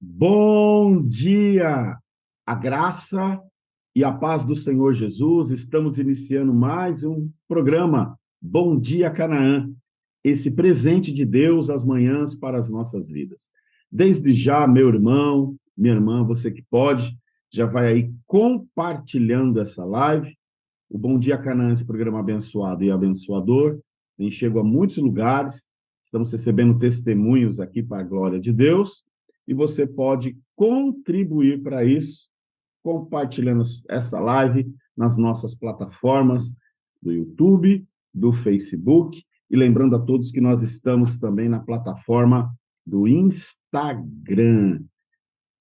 Bom dia! A graça e a paz do Senhor Jesus. Estamos iniciando mais um programa Bom Dia Canaã, esse presente de Deus às manhãs para as nossas vidas. Desde já, meu irmão, minha irmã, você que pode, já vai aí compartilhando essa live. O Bom Dia Canaã, esse programa abençoado e abençoador, tem chego a muitos lugares, estamos recebendo testemunhos aqui para a glória de Deus, e você pode contribuir para isso, compartilhando essa live nas nossas plataformas do YouTube, do Facebook, e lembrando a todos que nós estamos também na plataforma do Instagram.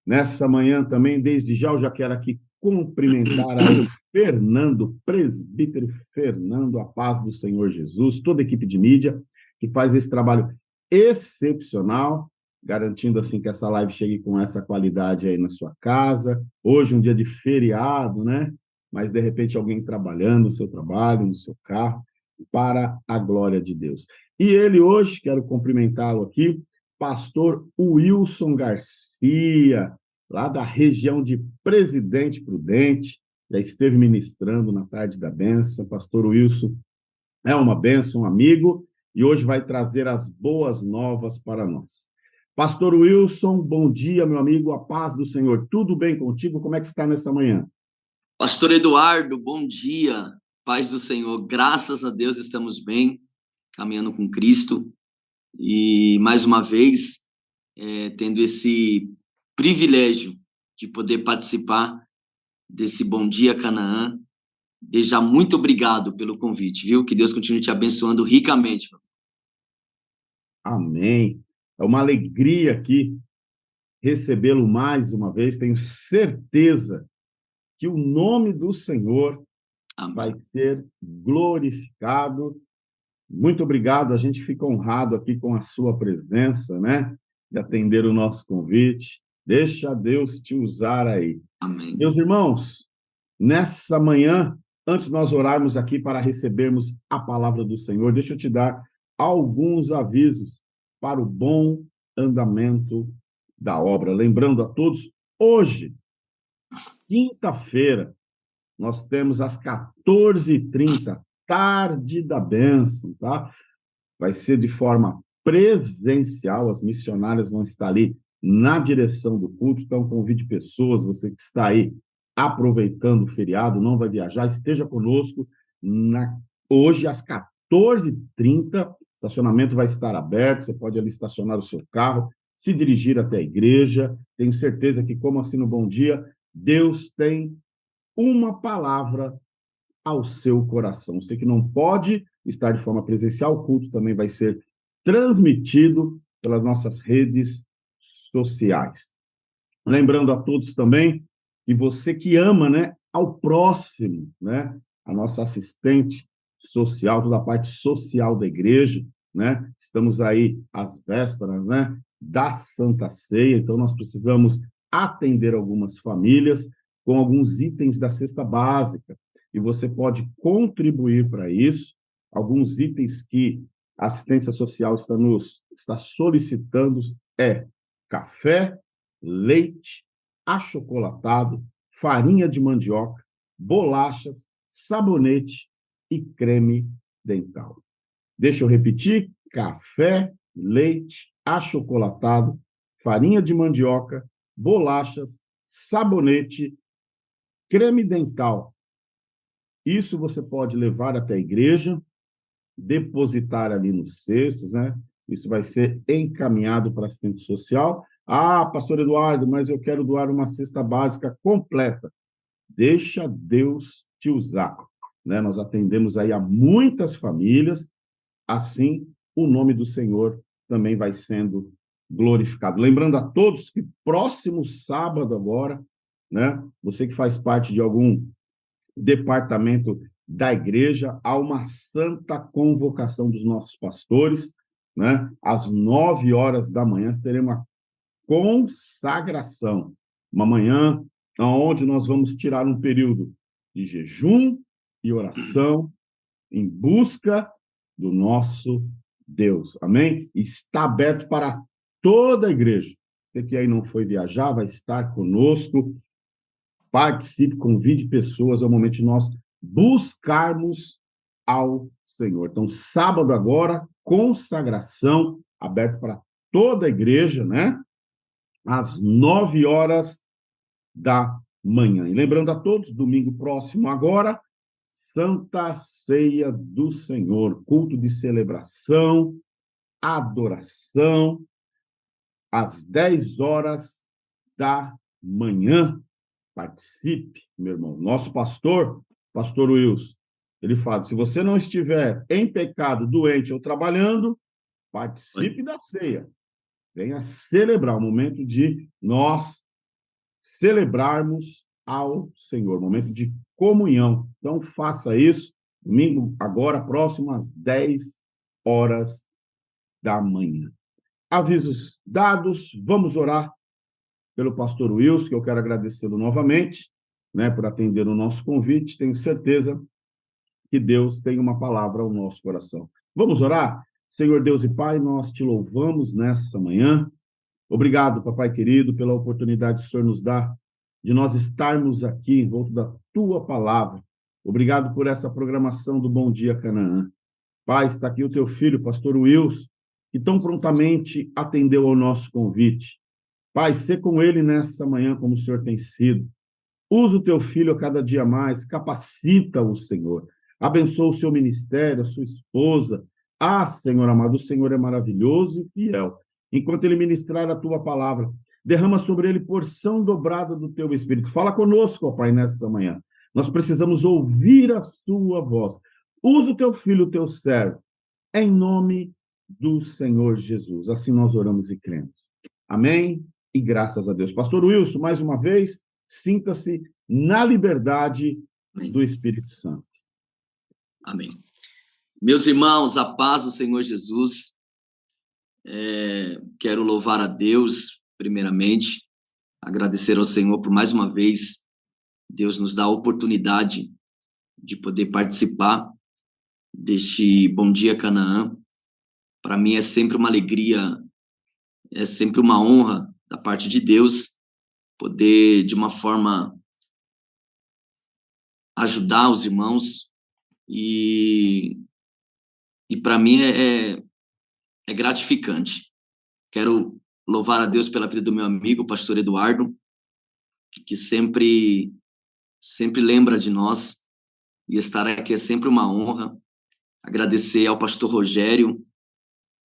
Nessa manhã também, desde já, eu já quero aqui cumprimentar aí o Fernando, presbítero Fernando, a paz do Senhor Jesus, toda a equipe de mídia que faz esse trabalho excepcional, garantindo assim que essa live chegue com essa qualidade aí na sua casa. Hoje, um dia de feriado, né? Mas, de repente, alguém trabalhando no seu trabalho, no seu carro, para a glória de Deus. E ele hoje, quero cumprimentá-lo aqui, pastor Wilson Garcia, lá da região de Presidente Prudente, já esteve ministrando na tarde da bênção. Pastor Wilson é uma bênção, um amigo, e hoje vai trazer as boas novas para nós. Pastor Wilson, bom dia, meu amigo, a paz do Senhor. Tudo bem contigo? Como é que está nessa manhã? Pastor Eduardo, bom dia, paz do Senhor, graças a Deus estamos bem, caminhando com Cristo, e mais uma vez, tendo esse privilégio de poder participar desse Bom Dia Canaã. Desde já, muito obrigado pelo convite, viu? Que Deus continue te abençoando ricamente. Amém. É uma alegria aqui recebê-lo mais uma vez. Tenho certeza que o nome do Senhor vai Amém. ser glorificado. Muito obrigado, a gente fica honrado aqui com a sua presença, né? De atender o nosso convite. Deixa Deus te usar aí. Amém. Meus irmãos, nessa manhã, antes de nós orarmos aqui para recebermos a palavra do Senhor, deixa eu te dar alguns avisos para o bom andamento da obra. Lembrando a todos, hoje, quinta-feira, nós temos às 14h30, tarde da bênção, tá? Vai ser de forma presencial, as missionárias vão estar ali na direção do culto, então convide pessoas, você que está aí aproveitando o feriado, não vai viajar, esteja conosco hoje às 14h30, o estacionamento vai estar aberto, você pode ali estacionar o seu carro, se dirigir até a igreja, tenho certeza que, como assim no Bom Dia, Deus tem uma palavra ao seu coração. Você que não pode estar de forma presencial, o culto também vai ser transmitido pelas nossas redes sociais. Lembrando a todos também que você que ama, né, ao próximo, né, a nossa assistente social, toda a parte social da igreja, né, estamos aí às vésperas, né, da Santa Ceia, então nós precisamos atender algumas famílias com alguns itens da cesta básica, e você pode contribuir para isso, alguns itens que a assistência social está solicitando café, leite, achocolatado, farinha de mandioca, bolachas, sabonete e creme dental. Deixa eu repetir: café, leite, achocolatado, farinha de mandioca, bolachas, sabonete, creme dental. Isso você pode levar até a igreja, depositar ali nos cestos, né? Isso vai ser encaminhado para assistente social. Ah, pastor Eduardo, mas eu quero doar uma cesta básica completa. Deixa Deus te usar, né? Nós atendemos aí a muitas famílias, assim o nome do Senhor também vai sendo glorificado. Lembrando a todos que próximo sábado agora, né? Você que faz parte de algum departamento da igreja, há uma santa convocação dos nossos pastores, né? Às 9h da manhã, teremos uma consagração, uma manhã onde nós vamos tirar um período de jejum e oração em busca do nosso Deus. Amém? Está aberto para toda a igreja. Você que aí não foi viajar, vai estar conosco. Participe, convide pessoas. É o momento de nós buscarmos ao Senhor. Então, sábado agora, consagração, aberto para toda a igreja, né? Às 9 horas da manhã. E lembrando a todos, domingo próximo agora, Santa Ceia do Senhor, culto de celebração, adoração, às 10 horas da manhã. Participe, meu irmão. Nosso pastor Wilson, ele fala, se você não estiver em pecado, doente ou trabalhando, participe da ceia. Venha celebrar o momento de nós celebrarmos ao Senhor, momento de comunhão. Então, faça isso, domingo agora, próximo às 10 horas da manhã. Avisos dados, vamos orar pelo pastor Wilson, que eu quero agradecê-lo novamente, né, por atender o nosso convite. Tenho certeza que Deus tem uma palavra ao nosso coração. Vamos orar? Senhor Deus e Pai, nós te louvamos nessa manhã. Obrigado, papai querido, pela oportunidade que o Senhor nos dá de nós estarmos aqui envolto da tua palavra. Obrigado por essa programação do Bom Dia Canaã. Pai, está aqui o teu filho, pastor Wilson, que tão prontamente atendeu ao nosso convite. Pai, sê com ele nessa manhã como o Senhor tem sido. Usa o teu filho a cada dia mais, capacita-o, Senhor. Abençoa o seu ministério, a sua esposa. Ah, Senhor amado, o Senhor é maravilhoso e fiel. Enquanto ele ministrar a tua palavra, derrama sobre ele porção dobrada do teu Espírito. Fala conosco, ó Pai, nessa manhã. Nós precisamos ouvir a sua voz. Usa o teu filho, o teu servo, em nome do Senhor Jesus. Assim nós oramos e cremos. Amém? E graças a Deus. Pastor Wilson, mais uma vez, sinta-se na liberdade do Espírito Santo. Amém. Meus irmãos, a paz do Senhor Jesus. Quero louvar a Deus, primeiramente, agradecer ao Senhor por mais uma vez. Deus nos dá a oportunidade de poder participar deste Bom Dia Canaã. Para mim é sempre uma alegria, é sempre uma honra da parte de Deus poder, de uma forma, ajudar os irmãos. E para mim é gratificante. Quero louvar a Deus pela vida do meu amigo, o pastor Eduardo, que sempre lembra de nós, e estar aqui é sempre uma honra. Agradecer ao pastor Rogério,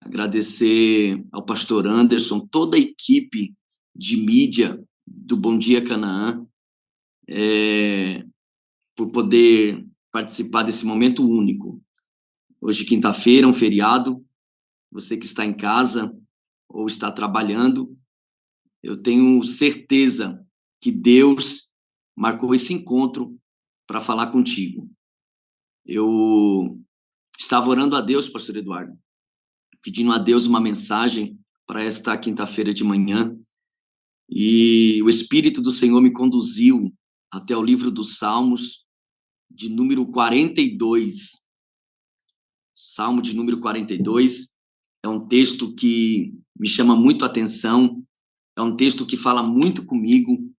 agradecer ao pastor Anderson, toda a equipe de mídia do Bom Dia Canaã, por poder participar desse momento único. Hoje, quinta-feira, um feriado. Você que está em casa ou está trabalhando, eu tenho certeza que Deus marcou esse encontro para falar contigo. Eu estava orando a Deus, pastor Eduardo, pedindo a Deus uma mensagem para esta quinta-feira de manhã, e o Espírito do Senhor me conduziu até o livro dos Salmos, de número 42. Salmo de número 42 é um texto que me chama muito a atenção, é um texto que fala muito comigo,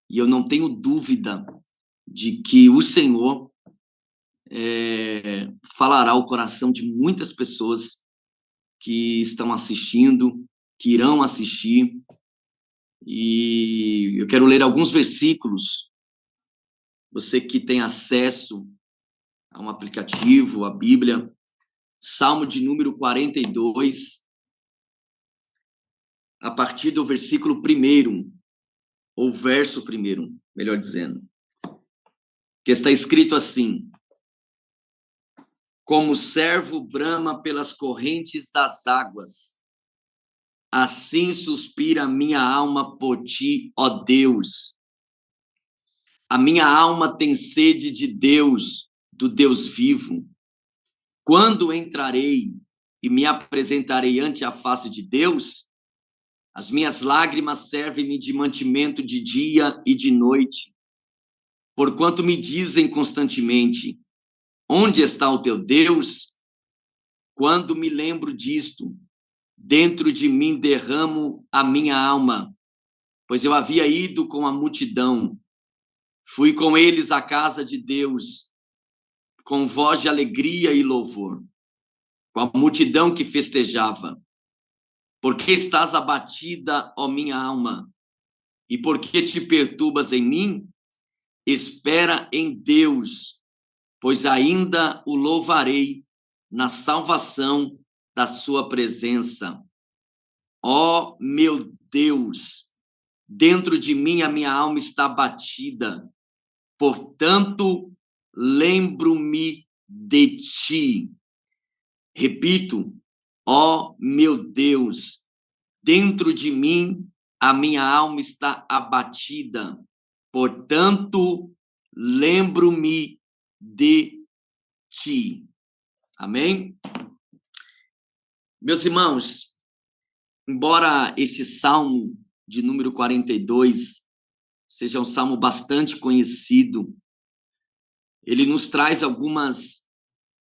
e eu não tenho dúvida de que o Senhor falará ao coração de muitas pessoas que estão assistindo, que irão assistir. E eu quero ler alguns versículos. Você que tem acesso a um aplicativo, a Bíblia, Salmo de número 42, a partir do versículo 1, ou verso 1, melhor dizendo, que está escrito assim: como o servo brama pelas correntes das águas, assim suspira a minha alma por ti, ó Deus. A minha alma tem sede de Deus, do Deus vivo. Quando entrarei e me apresentarei ante a face de Deus? As minhas lágrimas servem-me de mantimento de dia e de noite. Porquanto me dizem constantemente: onde está o teu Deus? Quando me lembro disto, dentro de mim derramo a minha alma. pois eu havia ido com a multidão. Fui com eles à casa de Deus, com voz de alegria e louvor, com a multidão que festejava. Por que estás abatida, ó minha alma? E por que te perturbas em mim? Espera em Deus, pois ainda o louvarei na salvação da sua presença. Ó meu Deus, dentro de mim a minha alma está abatida, portanto, lembro-me de ti. Repito, ó meu Deus, dentro de mim a minha alma está abatida, portanto, lembro-me de ti. Amém? Meus irmãos, embora este salmo de número 42 seja um salmo bastante conhecido, ele nos traz algumas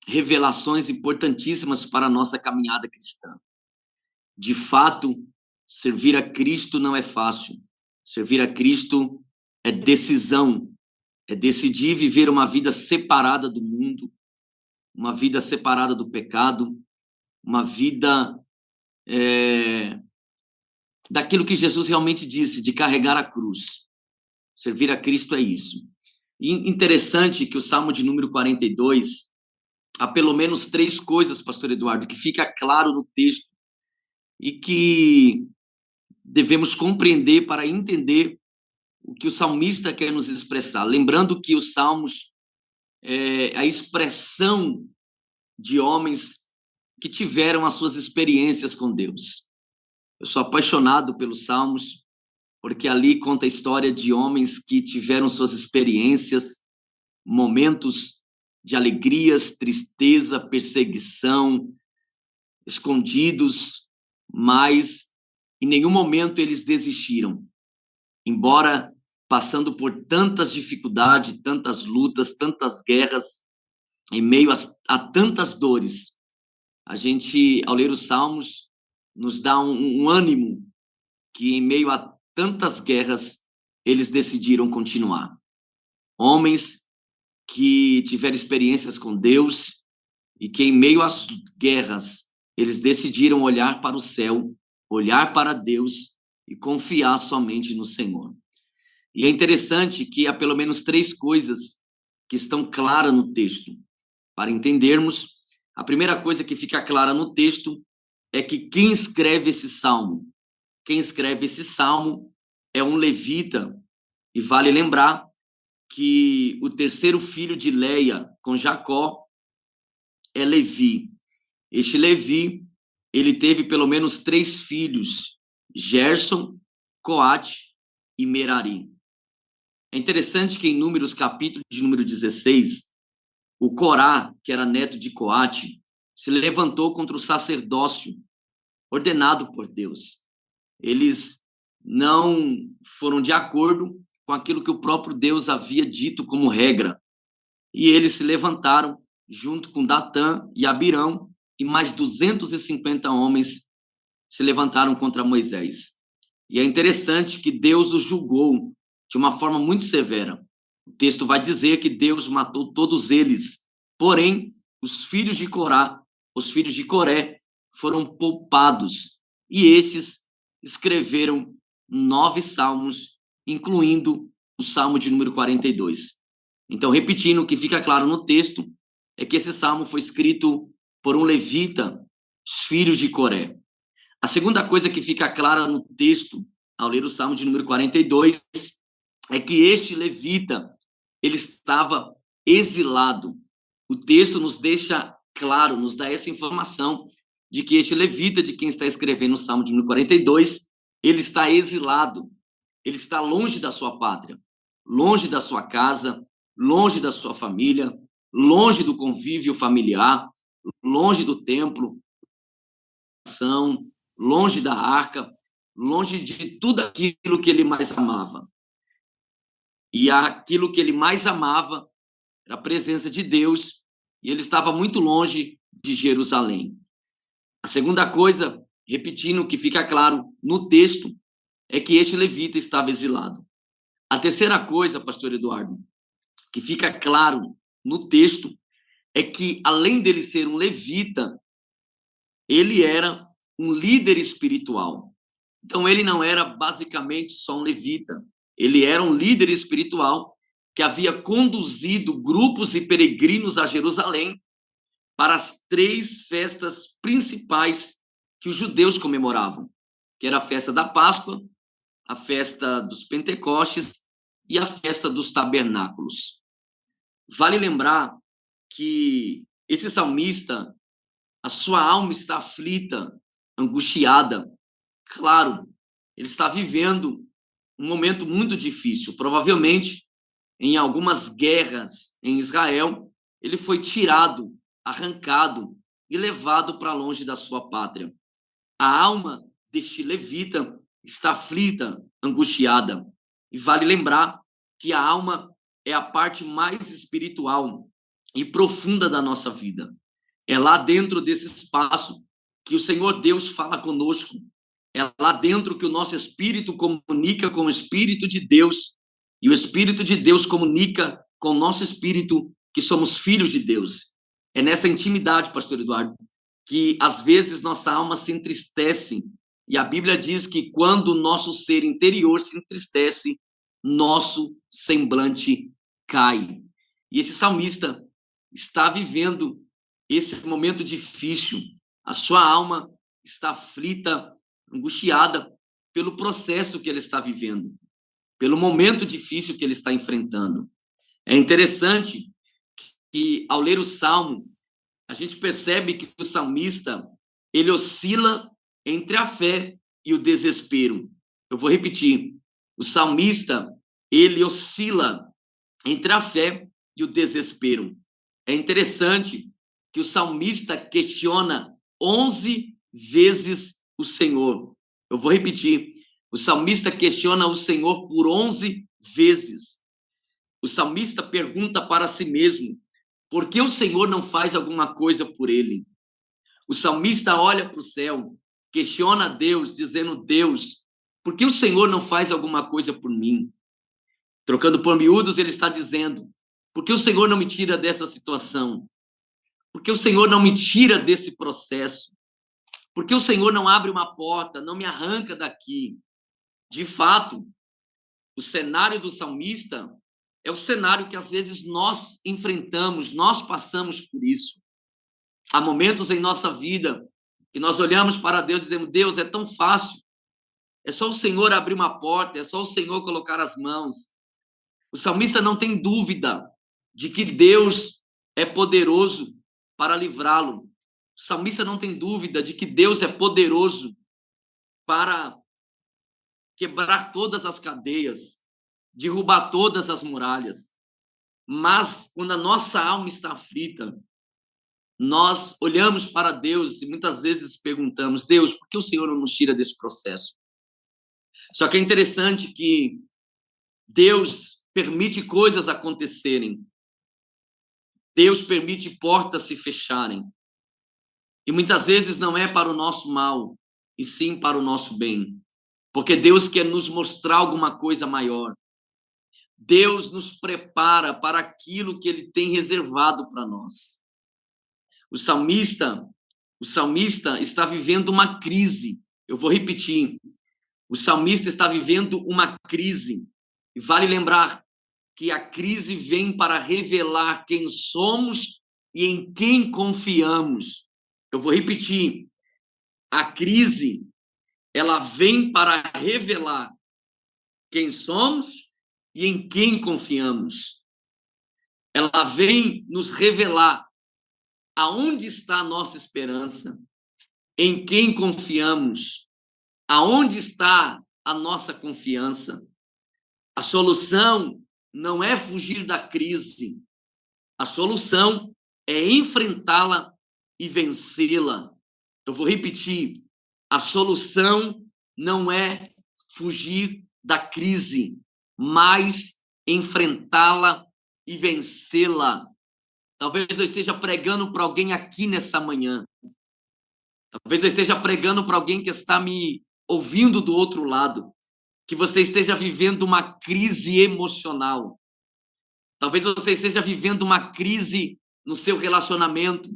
revelações importantíssimas para a nossa caminhada cristã. De fato, servir a Cristo não é fácil. Servir a Cristo é decisão, é decidir viver uma vida separada do mundo, uma vida separada do pecado, uma vida daquilo que Jesus realmente disse, de carregar a cruz. Servir a Cristo é isso. E interessante que o Salmo de número 42, há pelo menos 3 coisas, pastor Eduardo, que fica claro no texto e que devemos compreender para entender o que o salmista quer nos expressar. Lembrando que os salmos é a expressão de homens que tiveram as suas experiências com Deus. Eu sou apaixonado pelos salmos, porque ali conta a história de homens que tiveram suas experiências, momentos de alegrias, tristeza, perseguição, escondidos, mas em nenhum momento eles desistiram. Embora passando por tantas dificuldades, tantas lutas, tantas guerras, em meio a tantas dores, a gente, ao ler os Salmos, nos dá um ânimo que em meio a tantas guerras, eles decidiram continuar. Homens que tiveram experiências com Deus e que em meio às guerras, eles decidiram olhar para o céu, olhar para Deus e confiar somente no Senhor. E é interessante que há pelo menos 3 coisas que estão claras no texto. Para entendermos, a primeira coisa que fica clara no texto é que quem escreve esse salmo? Quem escreve esse salmo é um levita. E vale lembrar que o terceiro filho de Leia com Jacó é Levi. Este Levi, ele teve pelo menos 3 filhos, Gerson, Coate e Merari. É interessante que em Números, capítulo de número 16, o Corá, que era neto de Coate, se levantou contra o sacerdócio ordenado por Deus. Eles não foram de acordo com aquilo que o próprio Deus havia dito como regra. E eles se levantaram junto com Datã e Abirão, e mais 250 homens se levantaram contra Moisés. E é interessante que Deus os julgou de uma forma muito severa. O texto vai dizer que Deus matou todos eles. Porém, os filhos de Corá, os filhos de Coré, foram poupados. E estes escreveram 9 salmos, incluindo o salmo de número 42. Então, repetindo, o que fica claro no texto é que esse salmo foi escrito por um levita, os filhos de Coré. A segunda coisa que fica clara no texto, ao ler o salmo de número 42, é que este levita, ele estava exilado. O texto nos deixa claro, nos dá essa informação de que este levita, de quem está escrevendo o salmo de número 42, ele está exilado, ele está longe da sua pátria, longe da sua casa, longe da sua família, longe do convívio familiar, longe do templo, longe da arca, longe de tudo aquilo que ele mais amava. E aquilo que ele mais amava era a presença de Deus, e ele estava muito longe de Jerusalém. A segunda coisa, repetindo o que fica claro no texto, é que este levita estava exilado. A terceira coisa, pastor Eduardo, que fica claro no texto, é que, além dele ser um levita, ele era um líder espiritual. Então, ele não era basicamente só um levita, ele era um líder espiritual que havia conduzido grupos e peregrinos a Jerusalém para as 3 festas principais que os judeus comemoravam, que era a festa da Páscoa, a festa dos Pentecostes e a festa dos Tabernáculos. Vale lembrar que esse salmista, a sua alma está aflita, angustiada. Claro, ele está vivendo um momento muito difícil. Provavelmente, em algumas guerras em Israel, ele foi tirado, arrancado e levado para longe da sua pátria. A alma deste levita está aflita, angustiada. E vale lembrar que a alma é a parte mais espiritual e profunda da nossa vida. É lá dentro desse espaço que o Senhor Deus fala conosco. É lá dentro que o nosso espírito comunica com o Espírito de Deus. E o Espírito de Deus comunica com o nosso espírito, que somos filhos de Deus. É nessa intimidade, pastor Eduardo, que às vezes nossa alma se entristece. E a Bíblia diz que quando o nosso ser interior se entristece, nosso semblante cai. E esse salmista está vivendo esse momento difícil. A sua alma está aflita, angustiada pelo processo que ele está vivendo, pelo momento difícil que ele está enfrentando. É interessante que, ao ler o Salmo, a gente percebe que o salmista, ele oscila entre a fé e o desespero. Eu vou repetir. O salmista, ele oscila entre a fé e o desespero. É interessante que o salmista questiona 11 vezes o Senhor. Eu vou repetir. O salmista questiona o Senhor por 11 vezes. O salmista pergunta para si mesmo: por que o Senhor não faz alguma coisa por ele? O salmista olha para o céu, questiona Deus, dizendo: Deus, por que o Senhor não faz alguma coisa por mim? Trocando por miúdos, ele está dizendo: por que o Senhor não me tira dessa situação? Por que o Senhor não me tira desse processo? Por que o Senhor não abre uma porta, não me arranca daqui? De fato, o cenário do salmista é o cenário que às vezes nós enfrentamos, nós passamos por isso. Há momentos em nossa vida que nós olhamos para Deus e dizemos: Deus, é tão fácil, é só o Senhor abrir uma porta, é só o Senhor colocar as mãos. O salmista não tem dúvida de que Deus é poderoso para livrá-lo. O salmista não tem dúvida de que Deus é poderoso para quebrar todas as cadeias, derrubar todas as muralhas. Mas quando a nossa alma está aflita, nós olhamos para Deus e muitas vezes perguntamos: Deus, por que o Senhor não nos tira desse processo? Só que é interessante que Deus permite coisas acontecerem. Deus permite portas se fecharem. E muitas vezes não é para o nosso mal, e sim para o nosso bem. Porque Deus quer nos mostrar alguma coisa maior. Deus nos prepara para aquilo que Ele tem reservado para nós. O salmista está vivendo uma crise. Eu vou repetir. O salmista está vivendo uma crise. E vale lembrar que a crise vem para revelar quem somos e em quem confiamos. Eu vou repetir. A crise, ela vem para revelar quem somos e em quem confiamos. Ela vem nos revelar aonde está a nossa esperança, em quem confiamos, aonde está a nossa confiança. A solução não é fugir da crise, a solução é enfrentá-la e vencê-la. Eu vou repetir, a solução não é fugir da crise, mas enfrentá-la e vencê-la. Talvez eu esteja pregando para alguém aqui nessa manhã. Talvez eu esteja pregando para alguém que está me ouvindo do outro lado. que você esteja vivendo uma crise emocional. Talvez você esteja vivendo uma crise no seu relacionamento.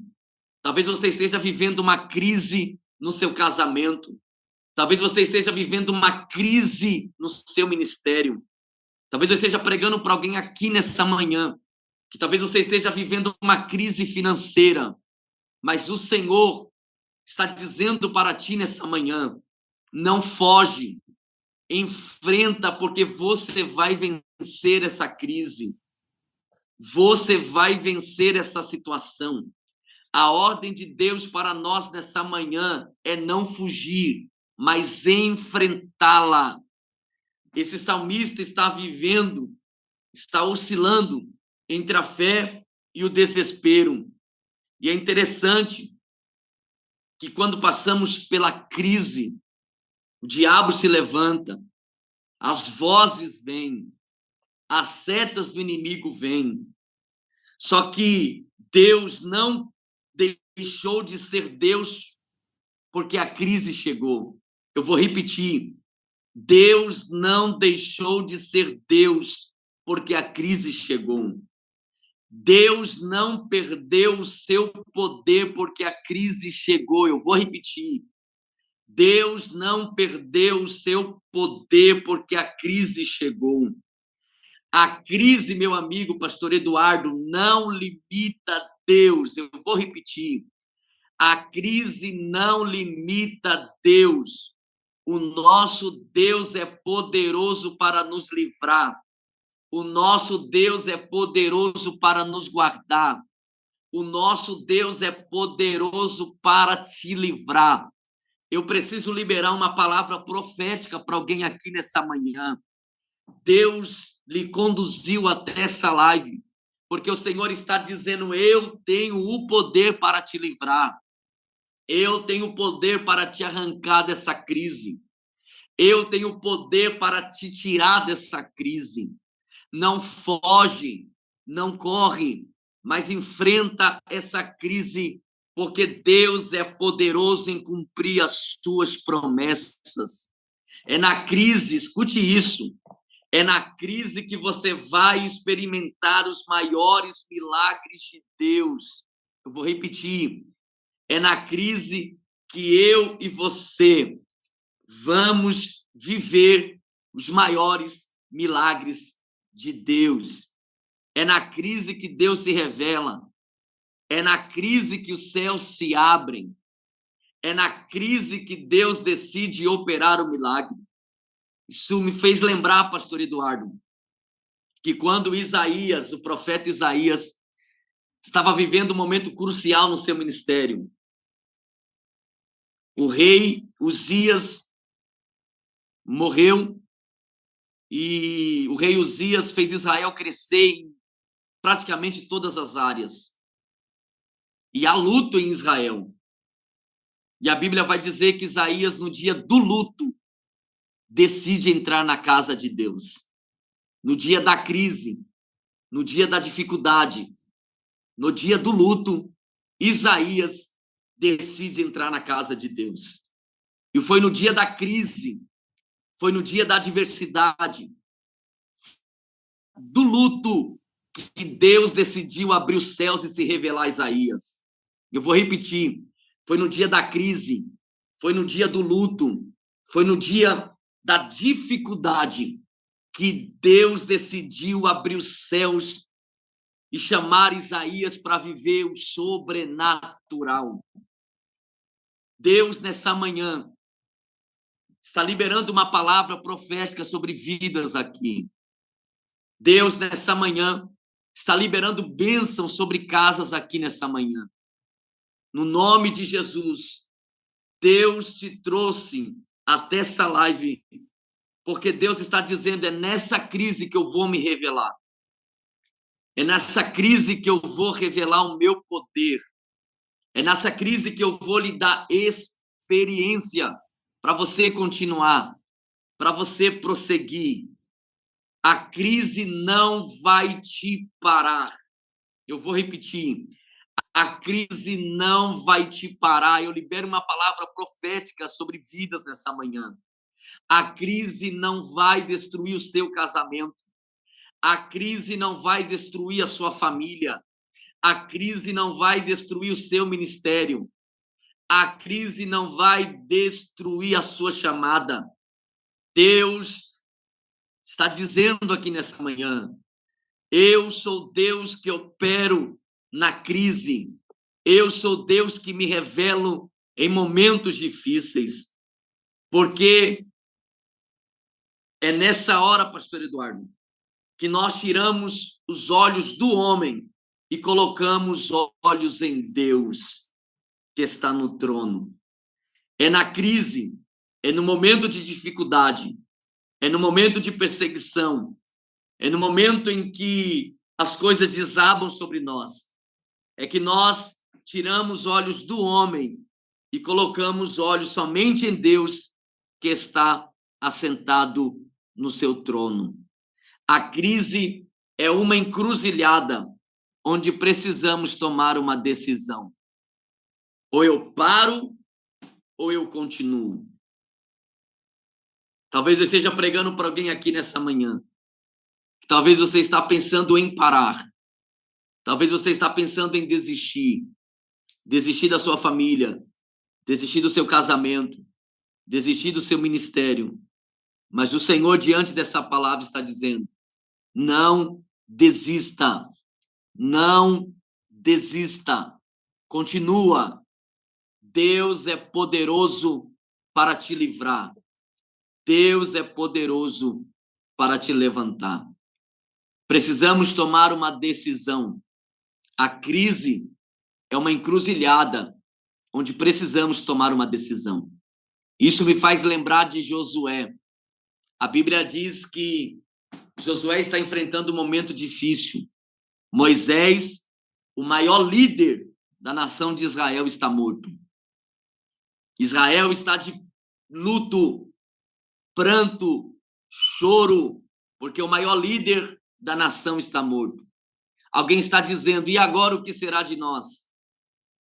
Talvez você esteja vivendo uma crise no seu casamento. Talvez você esteja vivendo uma crise no seu ministério. Talvez eu esteja pregando para alguém aqui nessa manhã, que talvez você esteja vivendo uma crise financeira, mas o Senhor está dizendo para ti nessa manhã: não foge, enfrenta, porque você vai vencer essa crise. Você vai vencer essa situação. A ordem de Deus para nós nessa manhã é não fugir, mas enfrentá-la. Esse salmista está vivendo, está oscilando entre a fé e o desespero. E é interessante que quando passamos pela crise, o diabo se levanta, as vozes vêm, as setas do inimigo vêm. Só que Deus não deixou de ser Deus porque a crise chegou. Eu vou repetir. Deus não deixou de ser Deus porque a crise chegou. Deus não perdeu o seu poder porque a crise chegou. Eu vou repetir. Deus não perdeu o seu poder porque a crise chegou. A crise, meu amigo pastor Eduardo, não limita Deus. Eu vou repetir. A crise não limita Deus. O nosso Deus é poderoso para nos livrar. O nosso Deus é poderoso para nos guardar. O nosso Deus é poderoso para te livrar. Eu preciso liberar uma palavra profética para alguém aqui nessa manhã. Deus lhe conduziu até essa live, porque o Senhor está dizendo: eu tenho o poder para te livrar. Eu tenho o poder para te arrancar dessa crise. Eu tenho o poder para te tirar dessa crise. Não foge, não corre, mas enfrenta essa crise, porque Deus é poderoso em cumprir as suas promessas. É na crise, escute isso, é na crise que você vai experimentar os maiores milagres de Deus. Eu vou repetir, é na crise que eu e você vamos viver os maiores milagres de Deus. É na crise que Deus se revela. É na crise que os céus se abrem. É na crise que Deus decide operar o milagre. Isso me fez lembrar, pastor Eduardo, que quando Isaías, o profeta Isaías, estava vivendo um momento crucial no seu ministério, o rei Uzias morreu e o rei Uzias fez Israel crescer em praticamente todas as áreas. E há luto em Israel. E a Bíblia vai dizer que Isaías, no dia do luto, decide entrar na casa de Deus. No dia da crise, no dia da dificuldade, no dia do luto, Isaías decide entrar na casa de Deus. E foi no dia da crise, foi no dia da adversidade, do luto, que Deus decidiu abrir os céus e se revelar a Isaías. Eu vou repetir, foi no dia da crise, foi no dia do luto, foi no dia da dificuldade que Deus decidiu abrir os céus e chamar Isaías para viver o sobrenatural. Deus, nessa manhã, está liberando uma palavra profética sobre vidas aqui. Deus, nessa manhã, está liberando bênção sobre casas aqui nessa manhã. No nome de Jesus, Deus te trouxe até essa live, porque Deus está dizendo: é nessa crise que eu vou me revelar. É nessa crise que eu vou revelar o meu poder. É nessa crise que eu vou lhe dar experiência para você continuar, para você prosseguir. A crise não vai te parar. Eu vou repetir. A crise não vai te parar. Eu libero uma palavra profética sobre vidas nessa manhã. A crise não vai destruir o seu casamento. A crise não vai destruir a sua família. A crise não vai destruir o seu ministério. A crise não vai destruir a sua chamada. Deus está dizendo aqui nessa manhã: eu sou Deus que opero na crise. Eu sou Deus que me revelo em momentos difíceis. Porque é nessa hora, pastor Eduardo, que nós tiramos os olhos do homem e colocamos olhos em Deus, que está no trono. É na crise, é no momento de dificuldade, é no momento de perseguição, é no momento em que as coisas desabam sobre nós, é que nós tiramos olhos do homem e colocamos olhos somente em Deus, que está assentado no seu trono. A crise é uma encruzilhada onde precisamos tomar uma decisão. Ou eu paro, ou eu continuo. Talvez eu esteja pregando para alguém aqui nessa manhã. Talvez você está pensando em parar. Talvez você está pensando em desistir. Desistir da sua família. Desistir do seu casamento. Desistir do seu ministério. Mas o Senhor, diante dessa palavra, está dizendo: não desista. Não desista. Continua. Deus é poderoso para te livrar. Deus é poderoso para te levantar. Precisamos tomar uma decisão. A crise é uma encruzilhada onde precisamos tomar uma decisão. Isso me faz lembrar de Josué. A Bíblia diz que Josué está enfrentando um momento difícil. Moisés, o maior líder da nação de Israel, está morto. Israel está de luto, pranto, choro, porque o maior líder da nação está morto. Alguém está dizendo: e agora o que será de nós?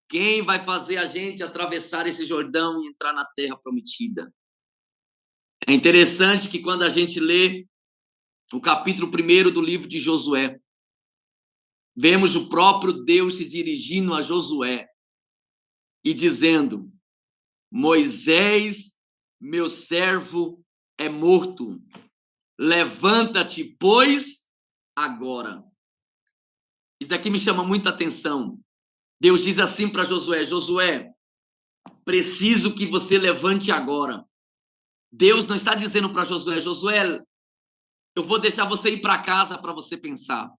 Quem vai fazer a gente atravessar esse Jordão e entrar na terra prometida? É interessante que quando a gente lê o capítulo 1 do livro de Josué, vemos o próprio Deus se dirigindo a Josué e dizendo: Moisés, meu servo, é morto. Levanta-te, pois, agora. Isso daqui me chama muita atenção. Deus diz assim para Josué: Josué, preciso que você levante agora. Deus não está dizendo para Josué: Josué, eu vou deixar você ir para casa para você pensar.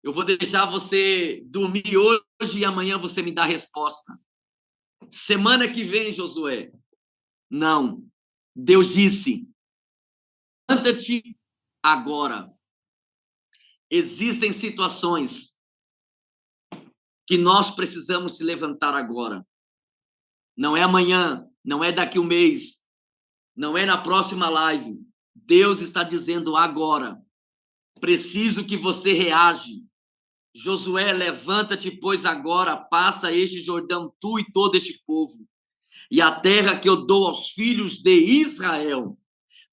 Eu vou deixar você dormir hoje e amanhã você me dá a resposta. Semana que vem, Josué. Não. Deus disse: levanta-te agora. Existem situações que nós precisamos se levantar agora. Não é amanhã, não é daqui um mês, não é na próxima live. Deus está dizendo agora: preciso que você reage. Josué, levanta-te, pois agora passa este Jordão, tu e todo este povo, e a terra que eu dou aos filhos de Israel.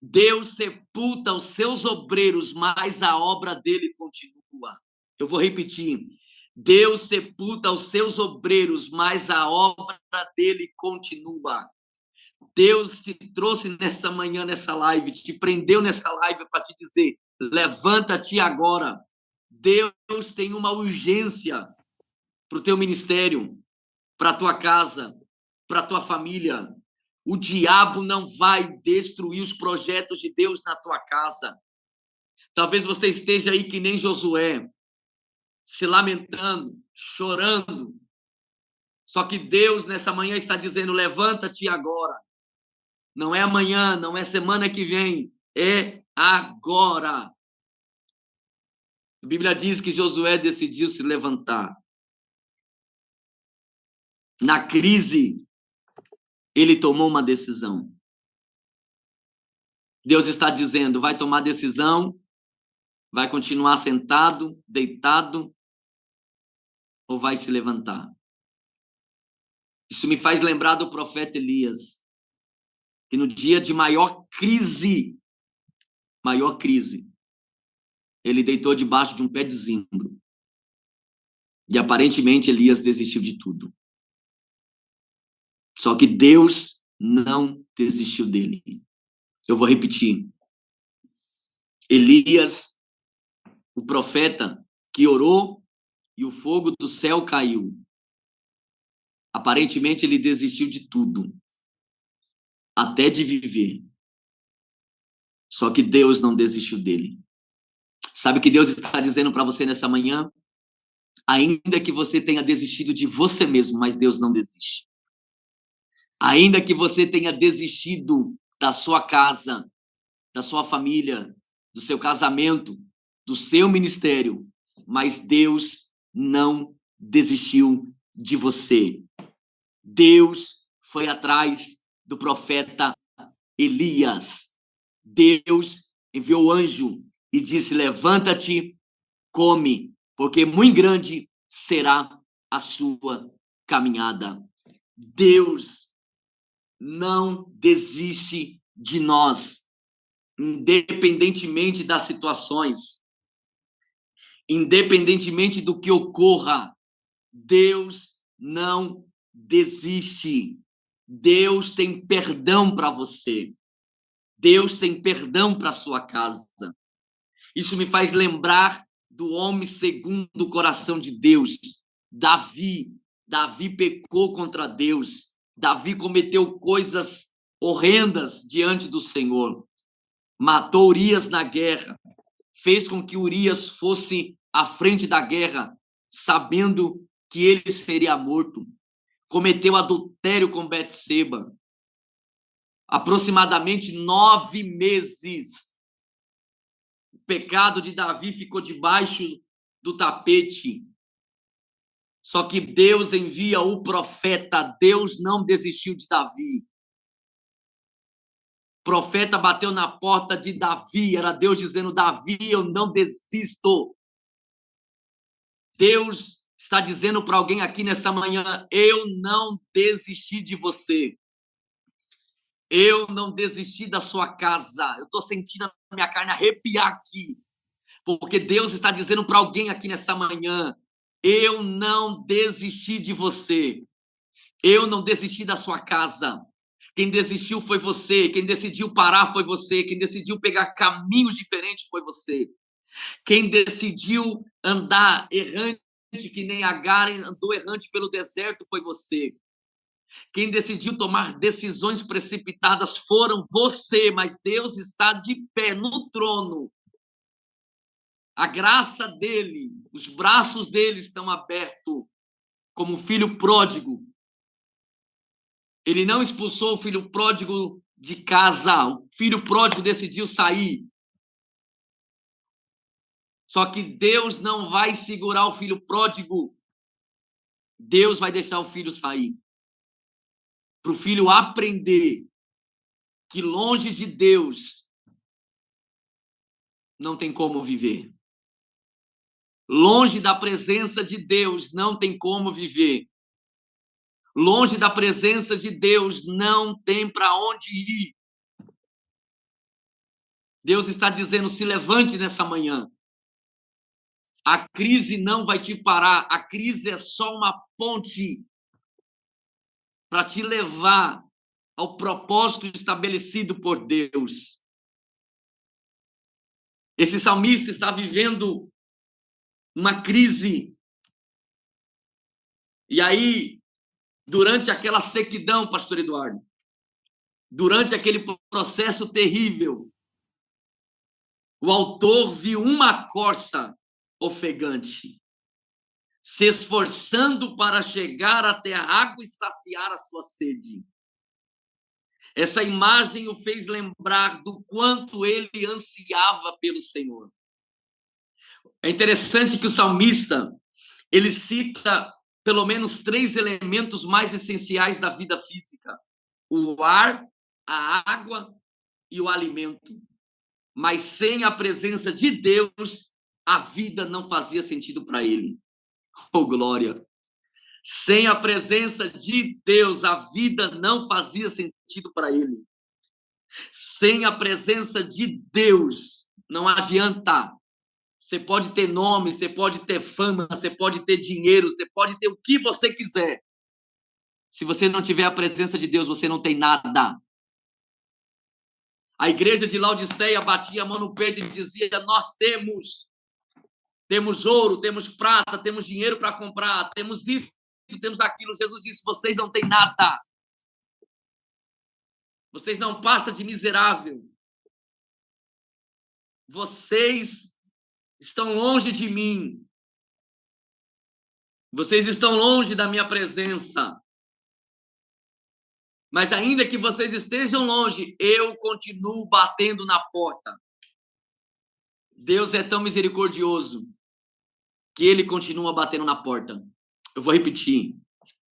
Deus sepulta os seus obreiros, mas a obra dele continua. Eu vou repetir. Deus sepulta os seus obreiros, mas a obra dele continua. Deus te trouxe nessa manhã, nessa live, te prendeu nessa live para te dizer: levanta-te agora. Deus tem uma urgência para o teu ministério, para a tua casa, para a tua família. O diabo não vai destruir os projetos de Deus na tua casa. Talvez você esteja aí que nem Josué, se lamentando, chorando. Só que Deus nessa manhã está dizendo: levanta-te agora. Não é amanhã, não é semana que vem, é agora. A Bíblia diz que Josué decidiu se levantar. Na crise, ele tomou uma decisão. Deus está dizendo: vai tomar decisão, vai continuar sentado, deitado, ou vai se levantar? Isso me faz lembrar do profeta Elias. que no dia de maior crise, ele deitou debaixo de um pé de zimbro. E aparentemente Elias desistiu de tudo. Só que Deus não desistiu dele. Eu vou repetir. Elias, o profeta que orou e o fogo do céu caiu. Aparentemente ele desistiu de tudo, até de viver. Só que Deus não desistiu dele. Sabe o que Deus está dizendo para você nessa manhã? Ainda que você tenha desistido de você mesmo, mas Deus não desiste. Ainda que você tenha desistido da sua casa, da sua família, do seu casamento, do seu ministério, mas Deus não desistiu de você. Deus foi atrás do profeta Elias. Deus enviou o anjo e disse: levanta-te, come, porque muito grande será a sua caminhada. Deus não desiste de nós, independentemente das situações, independentemente do que ocorra. Deus não desiste. Deus tem perdão para você. Deus tem perdão para sua casa. Isso me faz lembrar do homem segundo o coração de Deus, Davi. Davi pecou contra Deus. Davi cometeu coisas horrendas diante do Senhor. Matou Urias na guerra. Fez com que Urias fosse à frente da guerra, sabendo que ele seria morto. Cometeu adultério com Betseba. Aproximadamente 9 meses. O pecado de Davi ficou debaixo do tapete. Só que Deus envia o profeta. Deus não desistiu de Davi. O profeta bateu na porta de Davi. Era Deus dizendo: Davi, eu não desisto. Deus está dizendo para alguém aqui nessa manhã: eu não desisti de você. Eu não desisti da sua casa. Eu estou sentindo a minha carne arrepiar aqui. Porque Deus está dizendo para alguém aqui nessa manhã: eu não desisti de você. Eu não desisti da sua casa. Quem desistiu foi você. Quem decidiu parar foi você. Quem decidiu pegar caminhos diferentes foi você. Quem decidiu andar errante que nem Agar andou errante pelo deserto foi você. Quem decidiu tomar decisões precipitadas foram você, mas Deus está de pé no trono. A graça dele, os braços dele estão abertos como um filho pródigo. Ele não expulsou o filho pródigo de casa. O filho pródigo decidiu sair. Só que Deus não vai segurar o filho pródigo. Deus vai deixar o filho sair. Para o filho aprender que longe de Deus não tem como viver. Longe da presença de Deus não tem como viver. Longe da presença de Deus não tem para onde ir. Deus está dizendo: se levante nessa manhã. A crise não vai te parar. A crise é só uma ponte para te levar ao propósito estabelecido por Deus. Esse salmista está vivendo uma crise. E aí, durante aquela sequidão, pastor Eduardo, durante aquele processo terrível, o autor viu uma corça ofegante, se esforçando para chegar até a água e saciar a sua sede. Essa imagem o fez lembrar do quanto ele ansiava pelo Senhor. É interessante que o salmista, ele cita pelo menos 3 elementos mais essenciais da vida física: o ar, a água e o alimento. Mas sem a presença de Deus, a vida não fazia sentido para ele. Oh, glória! Sem a presença de Deus, a vida não fazia sentido para ele. Sem a presença de Deus, não adianta. Você pode ter nome, você pode ter fama, você pode ter dinheiro, você pode ter o que você quiser. Se você não tiver a presença de Deus, você não tem nada. A igreja de Laodiceia batia a mão no peito e dizia: nós temos ouro, temos prata, temos dinheiro para comprar, temos isso, temos aquilo. Jesus disse: vocês não têm nada. Vocês não passam de miserável. Vocês estão longe de mim. Vocês estão longe da minha presença. Mas ainda que vocês estejam longe, eu continuo batendo na porta. Deus é tão misericordioso que ele continua batendo na porta. Eu vou repetir.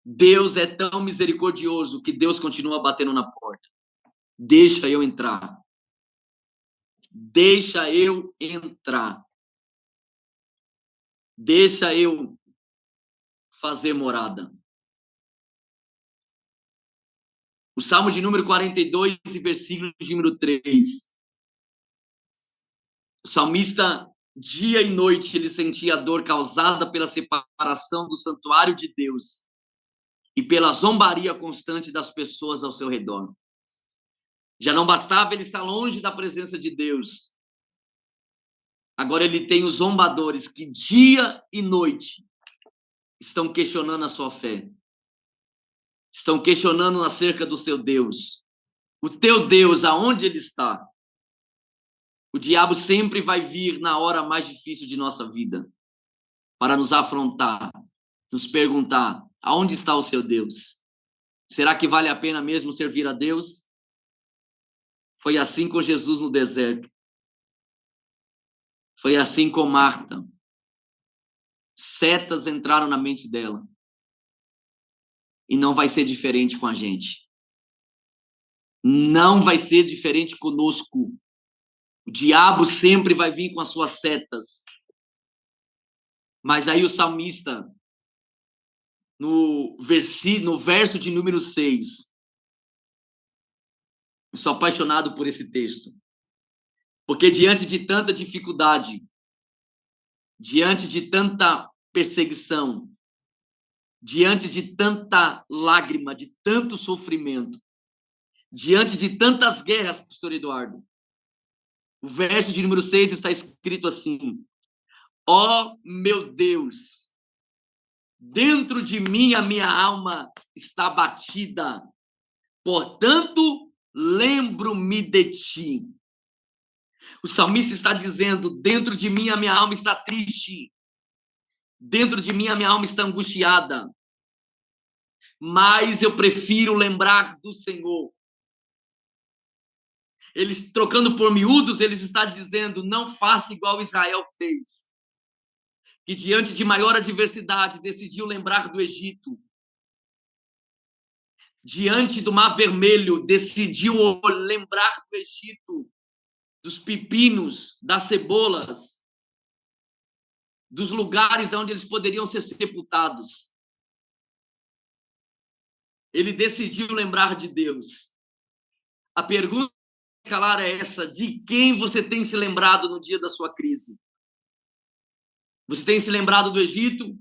Deus é tão misericordioso que Deus continua batendo na porta. Deixa eu entrar. Deixa eu entrar. Deixa eu fazer morada. O Salmo de número 42, versículo de número 3. O salmista, dia e noite, ele sentia a dor causada pela separação do santuário de Deus e pela zombaria constante das pessoas ao seu redor. Já não bastava ele estar longe da presença de Deus. Agora ele tem os zombadores que dia e noite estão questionando a sua fé. Estão questionando acerca do seu Deus. O teu Deus, aonde ele está? O diabo sempre vai vir na hora mais difícil de nossa vida para nos afrontar, nos perguntar: aonde está o seu Deus? Será que vale a pena mesmo servir a Deus? Foi assim com Jesus no deserto. Foi assim com Marta. Setas entraram na mente dela. E não vai ser diferente com a gente. Não vai ser diferente conosco. O diabo sempre vai vir com as suas setas. Mas aí o salmista, no verso de número 6, eu sou apaixonado por esse texto. Porque diante de tanta dificuldade, diante de tanta perseguição, diante de tanta lágrima, de tanto sofrimento, diante de tantas guerras, pastor Eduardo, o verso de número 6 está escrito assim: ó meu Deus, dentro de mim a minha alma está batida, portanto, lembro-me de ti. O salmista está dizendo: dentro de mim a minha alma está triste, dentro de mim a minha alma está angustiada, mas eu prefiro lembrar do Senhor. Eles, trocando por miúdos, eles está dizendo: não faça igual Israel fez, que diante de maior adversidade decidiu lembrar do Egito. Diante do Mar Vermelho, decidiu lembrar do Egito, dos pepinos, das cebolas, dos lugares onde eles poderiam ser sepultados. Ele decidiu lembrar de Deus. A pergunta clara é essa: de quem você tem se lembrado no dia da sua crise? Você tem se lembrado do Egito?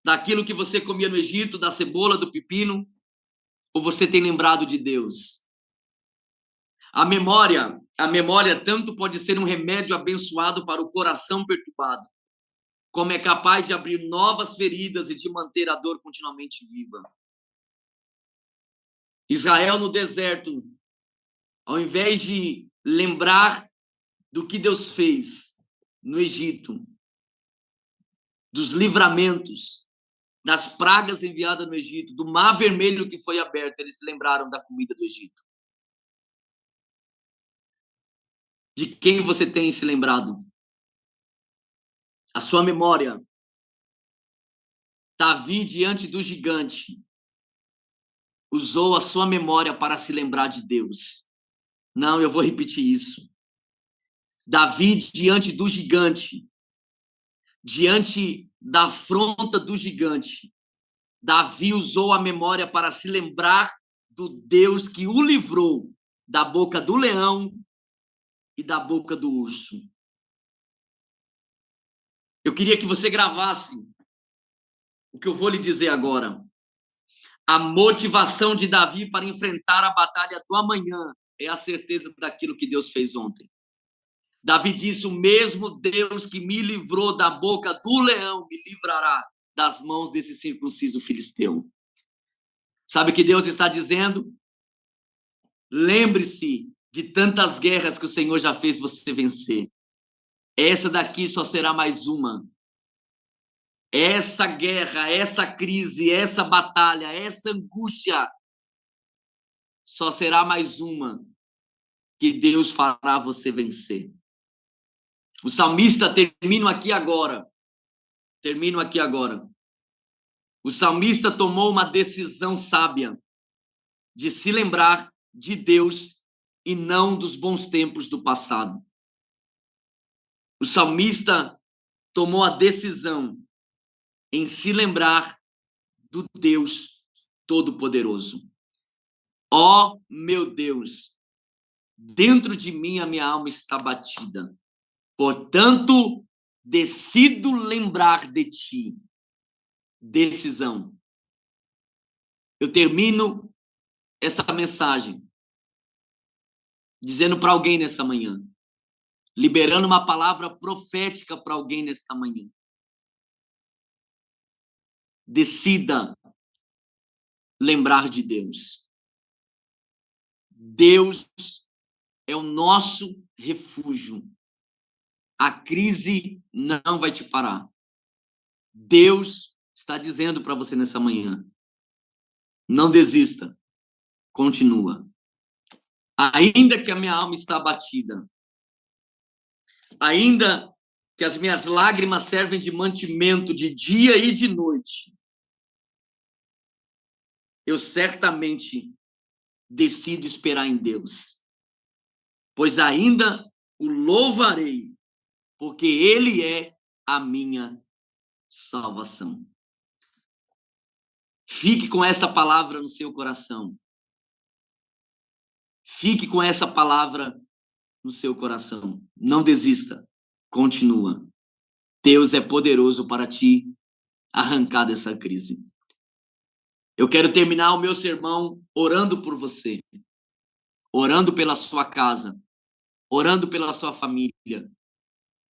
Daquilo que você comia no Egito, da cebola, do pepino? Ou você tem lembrado de Deus? A memória tanto pode ser um remédio abençoado para o coração perturbado, como é capaz de abrir novas feridas e de manter a dor continuamente viva. Israel no deserto, ao invés de lembrar do que Deus fez no Egito, dos livramentos, das pragas enviadas no Egito, do Mar Vermelho que foi aberto, eles se lembraram da comida do Egito. De quem você tem se lembrado? A sua memória. Davi, diante do gigante, usou a sua memória para se lembrar de Deus. Não, eu vou repetir isso. Davi, diante do gigante, diante da afronta do gigante, Davi usou a memória para se lembrar do Deus que o livrou da boca do leão e da boca do urso. Eu queria que você gravasse o que eu vou lhe dizer agora. A motivação de Davi para enfrentar a batalha do amanhã é a certeza daquilo que Deus fez ontem. Davi disse: o mesmo Deus que me livrou da boca do leão me livrará das mãos desse circunciso filisteu. Sabe o que Deus está dizendo? Lembre-se de tantas guerras que o Senhor já fez você vencer. Essa daqui só será mais uma. Essa guerra, essa crise, essa batalha, essa angústia só será mais uma que Deus fará você vencer. O salmista, termino aqui agora. O salmista tomou uma decisão sábia de se lembrar de Deus e não dos bons tempos do passado. O salmista tomou a decisão em se lembrar do Deus Todo-Poderoso. Ó, meu Deus, dentro de mim a minha alma está batida. Portanto, decido lembrar de ti. Decisão. Eu termino essa mensagem dizendo para alguém nessa manhã, liberando uma palavra profética para alguém nesta manhã. Decida lembrar de Deus. Deus é o nosso refúgio. A crise não vai te parar. Deus está dizendo para você nessa manhã: não desista, continua. Ainda que a minha alma está abatida, ainda que as minhas lágrimas servem de mantimento de dia e de noite, eu certamente decido esperar em Deus, pois ainda o louvarei, porque Ele é a minha salvação. Fique com essa palavra no seu coração. Fique com essa palavra no seu coração. Não desista. Continua. Deus é poderoso para te arrancar dessa crise. Eu quero terminar o meu sermão orando por você, orando pela sua casa, orando pela sua família,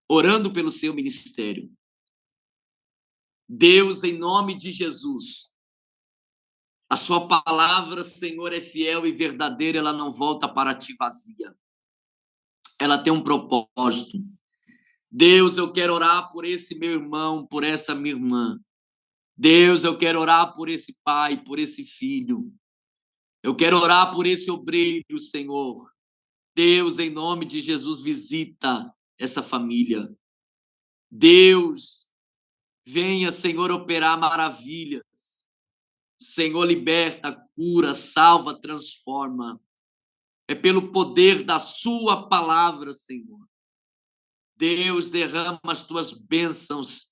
orando pelo seu ministério. Deus, em nome de Jesus, a sua palavra, Senhor, é fiel e verdadeira, ela não volta para ti vazia. Ela tem um propósito. Deus, eu quero orar por esse meu irmão, por essa minha irmã. Deus, eu quero orar por esse pai, por esse filho. Eu quero orar por esse obreiro, Senhor. Deus, em nome de Jesus, visita essa família. Deus, venha, Senhor, operar maravilhas. Senhor, liberta, cura, salva, transforma. É pelo poder da sua palavra, Senhor. Deus, derrama as tuas bênçãos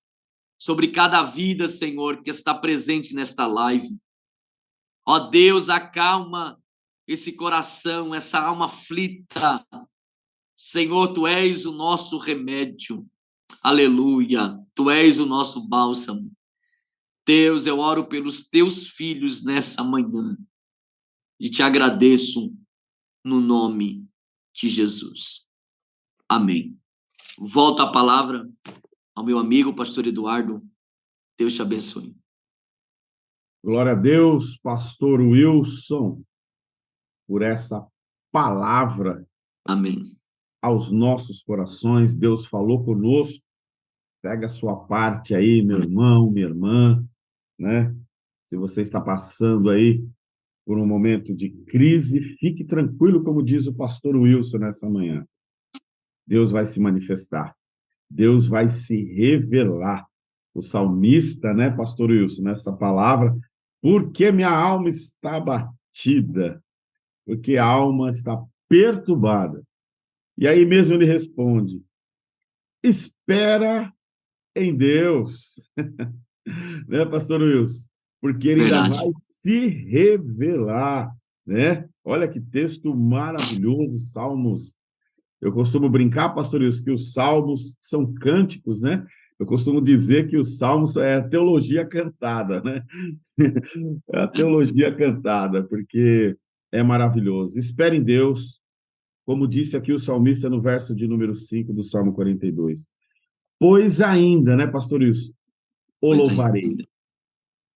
sobre cada vida, Senhor, que está presente nesta live. Ó Deus, acalma esse coração, essa alma aflita. Senhor, tu és o nosso remédio. Aleluia. Tu és o nosso bálsamo. Deus, eu oro pelos teus filhos nessa manhã e te agradeço no nome de Jesus. Amém. Volto a palavra ao meu amigo, pastor Eduardo. Deus te abençoe. Glória a Deus, pastor Wilson, por essa palavra. Amém. Aos nossos corações. Deus falou conosco. Pega a sua parte aí, meu irmão, minha irmã, né? Se você está passando aí por um momento de crise, fique tranquilo, como diz o pastor Wilson nessa manhã. Deus vai se manifestar. Deus vai se revelar. O salmista, né, pastor Wilson, nessa palavra, porque minha alma está abatida, porque a alma está perturbada. E aí mesmo ele responde: espera em Deus. Né, pastor Wilson? Porque ele ainda Verdade. vai se revelar. né? Olha que texto maravilhoso, Salmos. Eu costumo brincar, pastor Wilson, que os salmos são cânticos, né? Eu costumo dizer que os salmos é a teologia cantada, né? É a teologia cantada, porque é maravilhoso. Espere em Deus, como disse aqui o salmista no verso de número 5 do Salmo 42. Pois ainda, né, pastor Wilson? O Pois louvarei. ainda.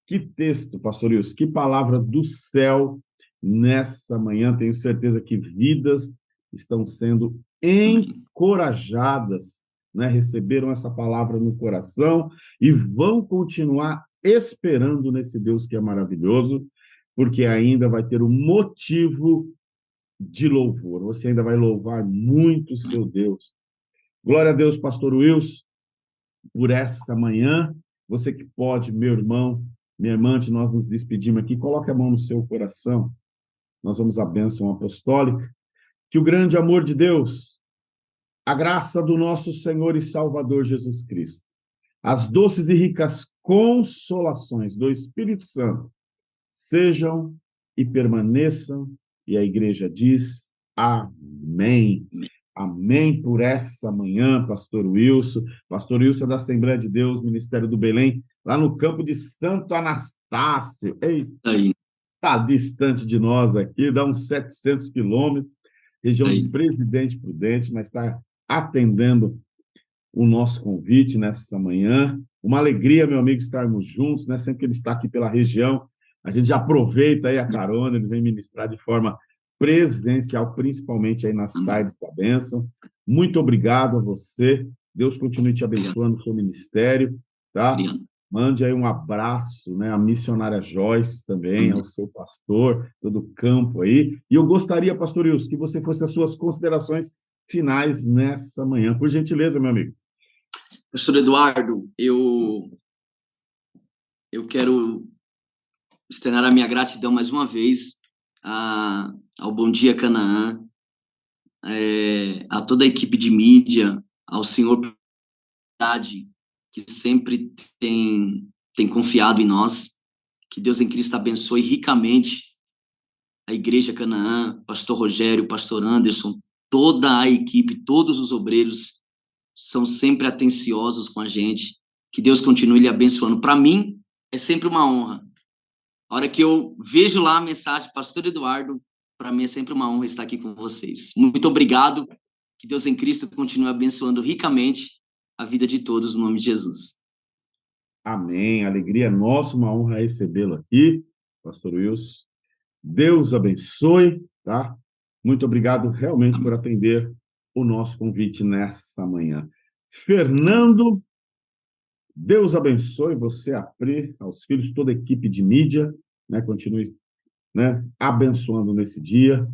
Que texto, pastor Wilson, que palavra do céu nessa manhã. Tenho certeza que vidas estão sendo Amém. encorajadas, né? Receberam essa palavra no coração e vão continuar esperando nesse Deus que é maravilhoso, porque ainda vai ter um motivo de louvor. Você ainda vai louvar muito o seu Deus. Glória a Deus, pastor Wilson, por essa manhã. Você que pode, meu irmão, minha irmã, antes de nós nos despedimos aqui, coloque a mão no seu coração. Nós vamos à bênção apostólica. Que o grande amor de Deus, a graça do nosso Senhor e Salvador Jesus Cristo, as doces e ricas consolações do Espírito Santo sejam e permaneçam, e a igreja diz amém. Amém por essa manhã, pastor Wilson. Pastor Wilson é da Assembleia de Deus, Ministério do Belém, lá no campo de Santo Anastácio. Eita, Aí, está distante de nós aqui, dá uns 700 quilômetros, região de aí. Presidente Prudente, mas está atendendo o nosso convite nessa manhã. Uma alegria, meu amigo, estarmos juntos, né? Sempre que ele está aqui pela região, a gente já aproveita aí a carona, ele vem ministrar de forma presencial, principalmente aí nas Amém. tardes da bênção. Muito obrigado a você. Deus continue te Obrigado. abençoando no seu ministério, tá? Obrigado. Mande aí um abraço, né, à missionária Joyce também, Amém. ao seu pastor, todo o campo aí. E eu gostaria, pastor Wilson, que você fosse as suas considerações finais nessa manhã. Por gentileza, meu amigo. Pastor Eduardo, eu quero externar a minha gratidão mais uma vez ao Bom Dia Canaã, a toda a equipe de mídia, ao senhor que sempre tem confiado em nós. Que Deus em Cristo abençoe ricamente a Igreja Canaã, pastor Rogério, pastor Anderson, toda a equipe, todos os obreiros são sempre atenciosos com a gente. Que Deus continue lhe abençoando. Para mim, é sempre uma honra. A hora que eu vejo lá a mensagem, pastor Eduardo, para mim é sempre uma honra estar aqui com vocês. Muito obrigado. Que Deus em Cristo continue abençoando ricamente a vida de todos, no nome de Jesus. Amém. Alegria é nossa, uma honra recebê-lo aqui, pastor Wilson. Deus abençoe, tá? Muito obrigado realmente por Amém. atender o nosso convite nessa manhã. Fernando, Deus abençoe você, a Pri, aos filhos, toda a equipe de mídia, né? Continue, né, abençoando nesse dia.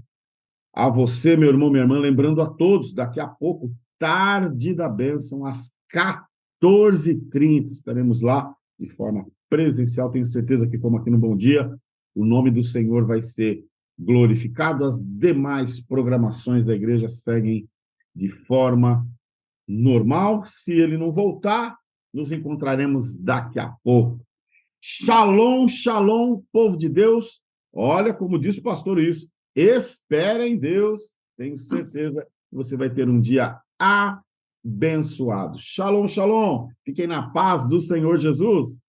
A você, meu irmão, minha irmã, lembrando a todos, daqui a pouco, tarde da bênção, às 14h30, estaremos lá de forma presencial. Tenho certeza que, como aqui no Bom Dia, o nome do Senhor vai ser glorificado. As demais programações da igreja seguem de forma normal. Se ele não voltar, nos encontraremos daqui a pouco. Shalom, shalom, povo de Deus. Olha, como disse o pastor isso, espera em Deus. Tenho certeza que você vai ter um dia abençoado. Shalom, shalom. Fiquem na paz do Senhor Jesus.